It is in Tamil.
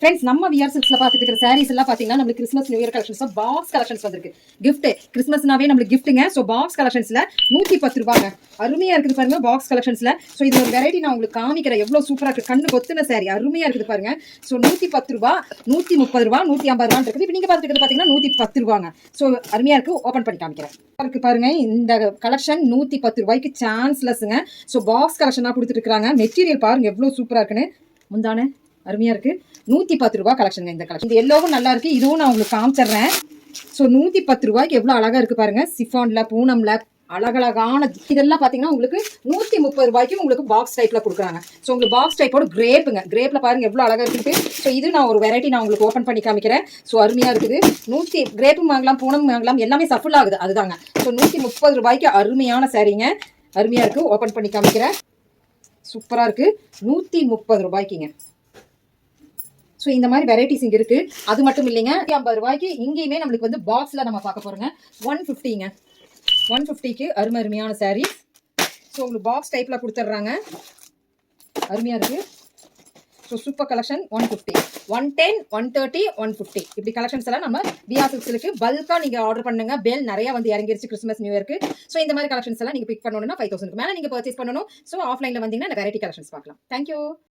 ஃப்ரெண்ட்ஸ் நம்ம விஆர் சில்க்ஸ்ல பார்த்துட்டு இருக்கிற சாரீஸ் எல்லாம் பார்த்தீங்கன்னா நம்மளுக்கு Christmas new year collections box collections வந்திருக்கு. கிஃப்ட் கிறிஸ்மஸ்னாவே நம்மளுக்கு கிஃப்ட்டுங்க. ஸோ பாக்ஸ் கலெக்ஷன்ஸ்ல 110 ரூபாங்க. அருமையா இருக்குது பாருங்க பாக்ஸ் கலெக்ஷன்ஸ்ல. ஸோ இது ஒரு வெரைட்டி நான் உங்களுக்கு காமிக்கிறேன். எவ்வளோ சூப்பராக இருக்கு, கண்ணு கொத்துன சாரி அருமையா இருக்குது பாருங்க. ஸோ 110 ரூபா, 130 ரூபா, 150 ரூபான்னு இருக்குது. இப்போ நீங்க பார்த்துட்டு பார்த்தீங்கன்னா 110 ரூபாங்க. ஸோ அருமையா இருக்கு, ஓப்பன் பண்ணி காமிக்கிறேன். இருக்கு பாருங்க, இந்த கலெக்ஷன் 110 ரூபாய்க்கு சான்ஸ்லெஸ்ங்க. ஸோ பாக்ஸ் கலெக்ஷனாக கொடுத்துட்டு இருக்காங்க. மெட்டீரியல் பாருங்க எவ்வளோ சூப்பராக இருக்குன்னு. முந்தானே அருமையா இருக்கு. 110 ரூபாய் கலெக்ஷன். இந்த கலெக்ஷன் இந்த எல்லோவும் நல்லா இருக்கு. இதுவும் நான் உங்களுக்கு காமிச்சிடுறேன். ஸோ 110 ரூபாய்க்கு எவ்வளோ அழகா இருக்கு பாருங்க. சிஃபான்ல, பூனம்ல அழகழகான இதெல்லாம் பார்த்தீங்கன்னா உங்களுக்கு 130 ரூபாய்க்கு உங்களுக்கு பாக்ஸ் டைப்ல கொடுக்குறாங்க. ஸோ உங்களுக்கு பாக்ஸ் டைப்போட கிரேப்புங்க. கிரேப்ல பாருங்க எவ்வளோ அழகா இருக்கு. ஸோ இது நான் ஒரு வெரைட்டி நான் உங்களுக்கு ஓப்பன் பண்ணி காமிக்கிறேன். ஸோ அருமையா இருக்குது. கிரேப்பும் வாங்கலாம், பூனம் வாங்கலாம், எல்லாமே சஃபுல் ஆகுது அதுதாங்க. ஸோ 130 ரூபாய்க்கு அருமையான சாரீங்க. அருமையா இருக்கு, ஓப்பன் பண்ணி காமிக்கிறேன். சூப்பரா இருக்கு. 130 ரூபாய்க்குங்க. ஸோ இந்த மாதிரி வெரைட்டிஸ் இங்கே இருக்குது. அது மட்டும் இல்லைங்க, 50 ரூபாய்க்கு இங்கேயுமே நம்மளுக்கு வந்து பாக்ஸில் நம்ம பார்க்க போகிறோங்க. 150ங்க. 150க்கு அருமையான சாரீ. ஸோ உங்களுக்கு பாக்ஸ் டைப்பில் கொடுத்துட்றாங்க. அருமையாக இருக்குது. So super collection. 150, 110, 130, 150 இப்படி கலெக்ஷன்ஸ் எல்லாம் நம்ம விஆர் சில்க்ஸ்க்கு பல்காக நீங்கள் ஆர்டர் பண்ணுங்க. பெல் நிறைய வந்து இறங்கிருச்சு கிறிஸ்மஸ் நியூ இயர்க்கு. ஸோ இந்த மாதிரி கலெக்ஷன்ஸ் எல்லாம் நீங்கள் பிக் பண்ணணும்னா 5000க்கு மேலே நீங்கள் பர்ச்சேஸ் பண்ணணும். ஸோ ஆஃப்லைனில் வந்தீங்கன்னா வெரைட்டி கலெக்ஷன்ஸ் பார்க்கலாம். தேங்க்யூ.